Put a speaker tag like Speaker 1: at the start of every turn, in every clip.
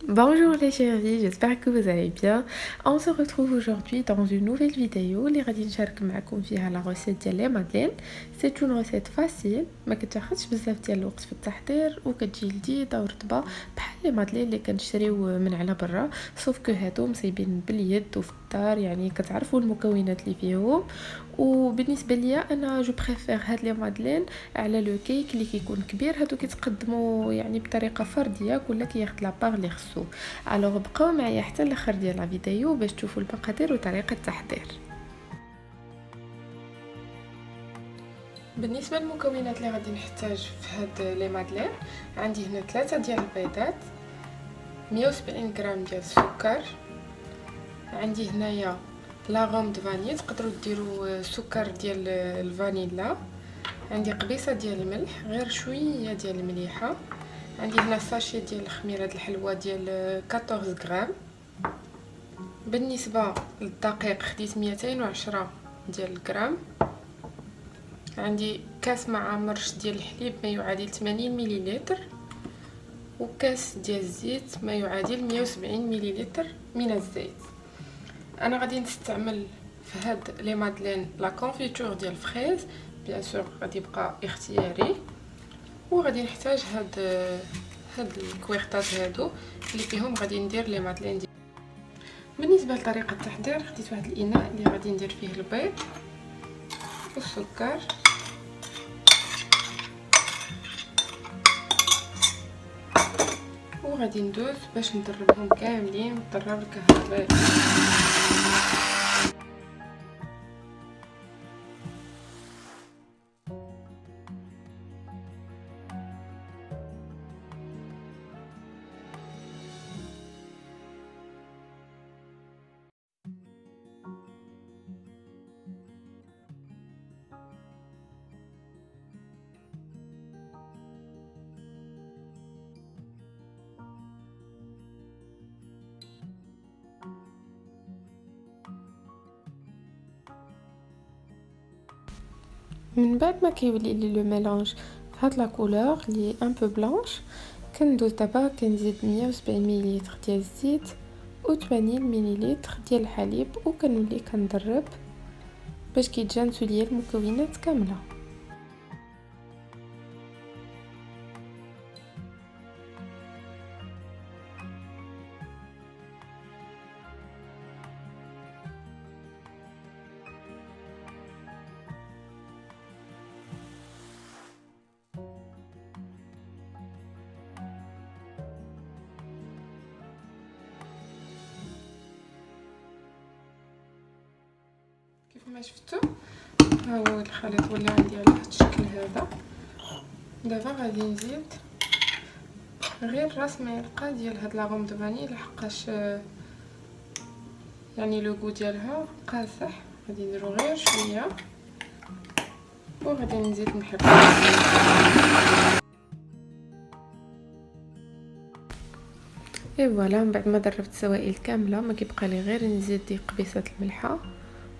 Speaker 1: Bonjour les chéris, j'espère que vous allez bien. On se retrouve aujourd'hui dans une nouvelle vidéo اللي غادي نشارك معكم فيها la recette ديال لي مادلين. C'est une recette facile ما كتاخذش بزاف ديال الوقت في التحضير وكتجي لذيذه ورطبه بحال لي مادلين اللي كنشريو من على برا، سوف كو هادو مصايبين باليد وفي الدار، يعني كتعرفوا المكونات اللي فيهم. وبالنسبه ليا انا جو بريفير هاد لي مادلين على لو كيك اللي كيكون كبير. هادو كيتقدموا يعني بطريقه فرديه، كل كياخذ لا بار اللي خصو. الوغ بقاو معايا حتى الاخر ديال لا فيديو باش تشوفوا المقادير وطريقه التحضير. بالنسبه للمكونات اللي غادي نحتاج في هاد لي مادلين، عندي هنا 3 ديال البيضات، 170 غرام ديال السكر، عندي هنايا لاغوم د فاني، تقدروا ديروا سكر ديال الفانيلا، عندي قبيصه ديال الملح، غير شويه ديال المليحه، عندي هنا ساشي ديال الخميره الحلوى ديال 14 غرام. بالنسبه للدقيق خديت 210 ديال الغرام، عندي كاس مع مرش ديال الحليب ما يعادل 80 مليلتر، وكاس ديال الزيت ما يعادل 170 مليلتر من الزيت. انا غادي نستعمل في هاد لي مادلين لا كونفيتور ديال الفريز، بيان سور غادي يبقى اختياري. وغادي نحتاج هاد الكويرطات هادو اللي فيهم غادي ندير لي مادلين ديال. بالنسبه لطريقه التحضير، خديت واحد الاناء اللي غادي ندير فيه البيض والسكر، وغادي ندوز باش ندربهم كاملين بالضرب الكهربائي. من بعد ما كيولي لي لو ميلانج في هاد لا كولور لي ان بو بلانش، كندوز دابا كنزيد 170 مليلتر ديال الزيت و 80 مليلتر ديال الحليب، وكنولي كنضرب باش كيتجانسوا ليا المكونات كامله. كيف ما شفتوا ها هو الخليط ولا عندي على هاد الشكل هذا. دابا غادي نزيد غير راس معلقه ديال هاد لاغوم دو فاني، لحقاش يعني لو غو ديالها قاصح، غادي نديرو غير شويه وغادي نزيد نحرك. اي فوالا، من بعد ما ضربت السوائل كامله ما كيبقى لي غير نزيد دي قبيصه الملحه،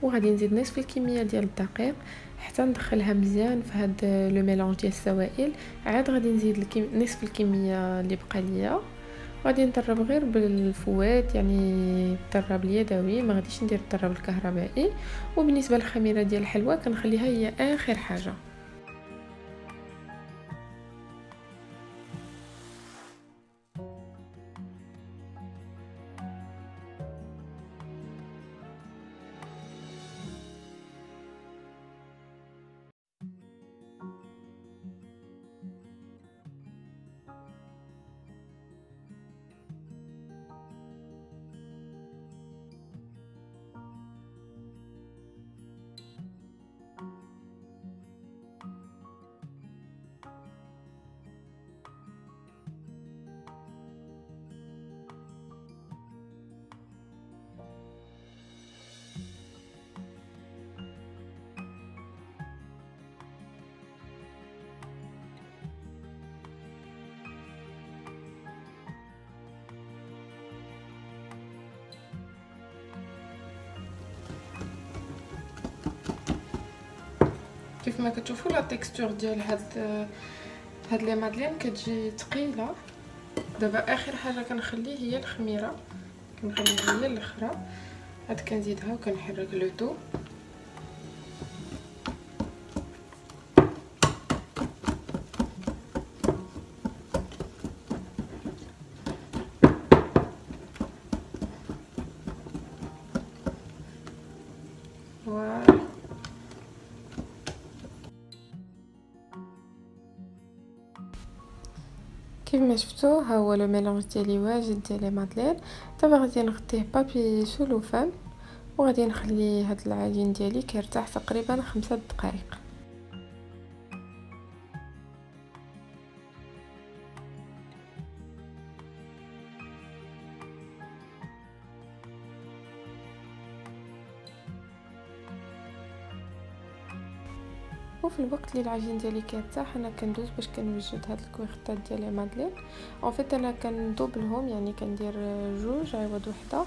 Speaker 1: وغادي نزيد نصف الكميه ديال الدقيق حتى ندخلها مزيان في هاد لو ميلونج ديال السوائل. عاد غادي نزيد نصف الكميه اللي بقى ليا، غادي نضرب غير بالفوات، يعني الضرب اليدوي، ما غاديش ندير الضرب الكهربائي. وبالنسبه للخميره ديال الحلوى كنخليها هي اخر حاجه. كيف ما كتشوفوا لا تيكستور ديال هاد لي مادلين كتجي ثقيله، دابا اخر حاجه كنخليه هي الخميره، كنخليها هي الاخرى، عاد كنزيدها وكنحرك لو تو. فوالا كيف ما شفتوا ها هو لو ميلونج ديالي واجد ديال لي مادلين. دابا غادي نغطيه بابي سولوفان وغادي نخلي هاد العجين ديالي كيرتاح تقريبا 5 دقائق. وفي الوقت اللي العجين ديالي كيرتاح انا كندوز باش كنوجد هاد الكويختات ديال لي مادلين. اون فيت انا كندوبلهم، يعني كندير جوج عوض وحده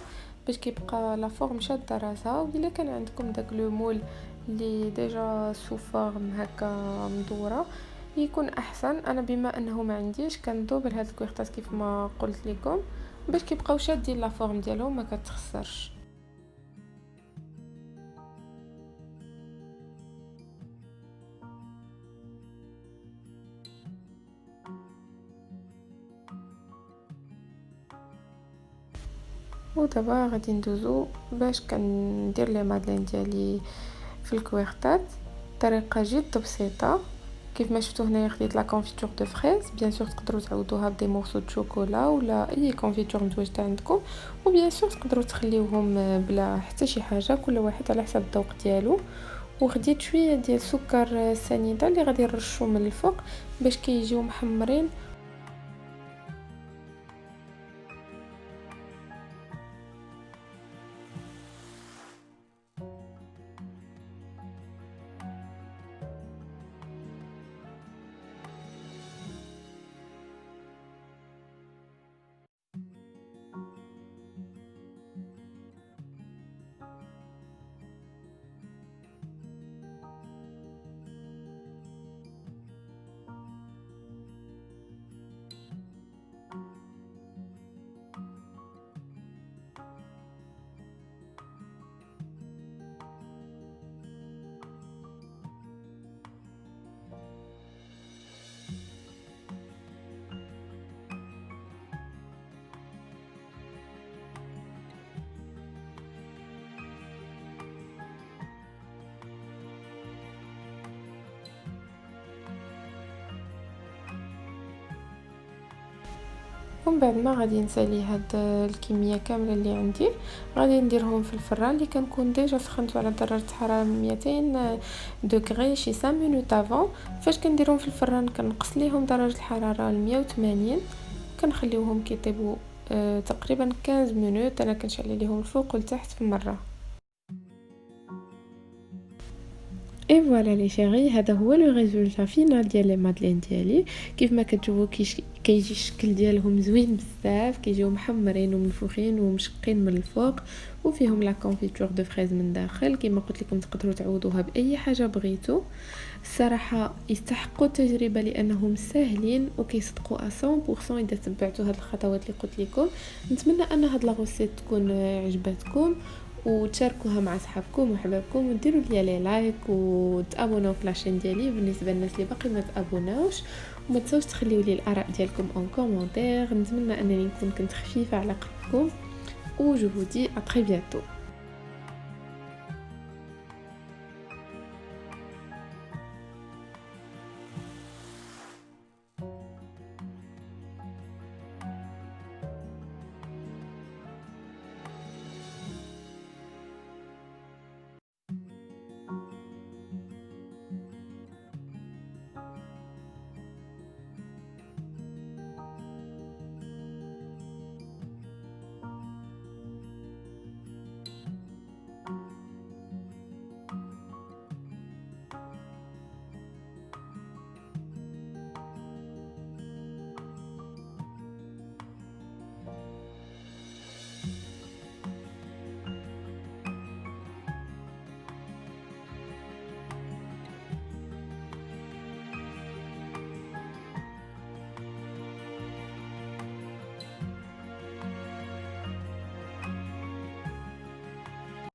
Speaker 1: باش كيبقى لا فورم شاده راسها. والا كان عندكم داك لو مول اللي ديجا سو فورم هكا مدوره يكون احسن. انا بما انه ما عنديش كندوبل هاد الكويختات كيف ما قلت لكم باش كيبقاو شادين لا فورم ديالهم ما كتخسرش. ودابا غادي ندوزو باش كندير لي مادلين ديالي في الكويختات. طريقه جد بسيطه. كيف ما شفتوا هنايا خديت لا كونفيتور دو فريز، بيان سور تقدروا تعوضوها بدي مورسو دو شوكولا ولا اي كونفيتور متواجده عندكم، وبيان سور تقدروا تخليوهم بلا حتى شي حاجه، كل واحد على حسب الذوق ديالو. وخديت شويه ديال سكر سنيده اللي غادي نرشو من الفوق باش كيجيو محمرين. ومن بعد ما غادي نسالي هاد الكميه كامله اللي عندي غادي نديرهم في الفران اللي كنكون ديجا سخنته على درجه حراره 200 دوغري شي 5 مينوت افون. فاش كنديرهم في الفران كنقص ليهم درجه الحراره ل 180، كنخليوهم كيطيبوا تقريبا 15 مينوت. انا كنشعل ليهم الفوق والتحت في مره. اي فوالا لي شيري، هذا هو لو ريزولتا فينال ديال لي مادلين ديالي. كيف ما كتشوفوا كيجي الشكل ديالهم زوين بزاف، كيجيو محمرين ومنفوخين ومشقين من الفوق وفيهم لا كونفيتور دو فريز من داخل. كما قلت لكم تقدروا تعوضوها باي حاجه بغيتو. الصراحه يستحقوا التجربه لانهم ساهلين وكيصدقوا 100% اذا تبعتوا هاد الخطوات اللي قلت لكم. نتمنى ان هاد لا روسيت تكون عجبتكم وتشاركوها مع صحابكم وحبابكم وديروا لي لايك وتابوناو في لاشين ديالي بالنسبه للناس اللي باقي ما تابوناوش. وما تنساوش تخليوا لي الاراء ديالكم اون كومونتير. نتمنى انني نكون كنت خفيفه على قلبكم. و جو vous dis à très bientôt.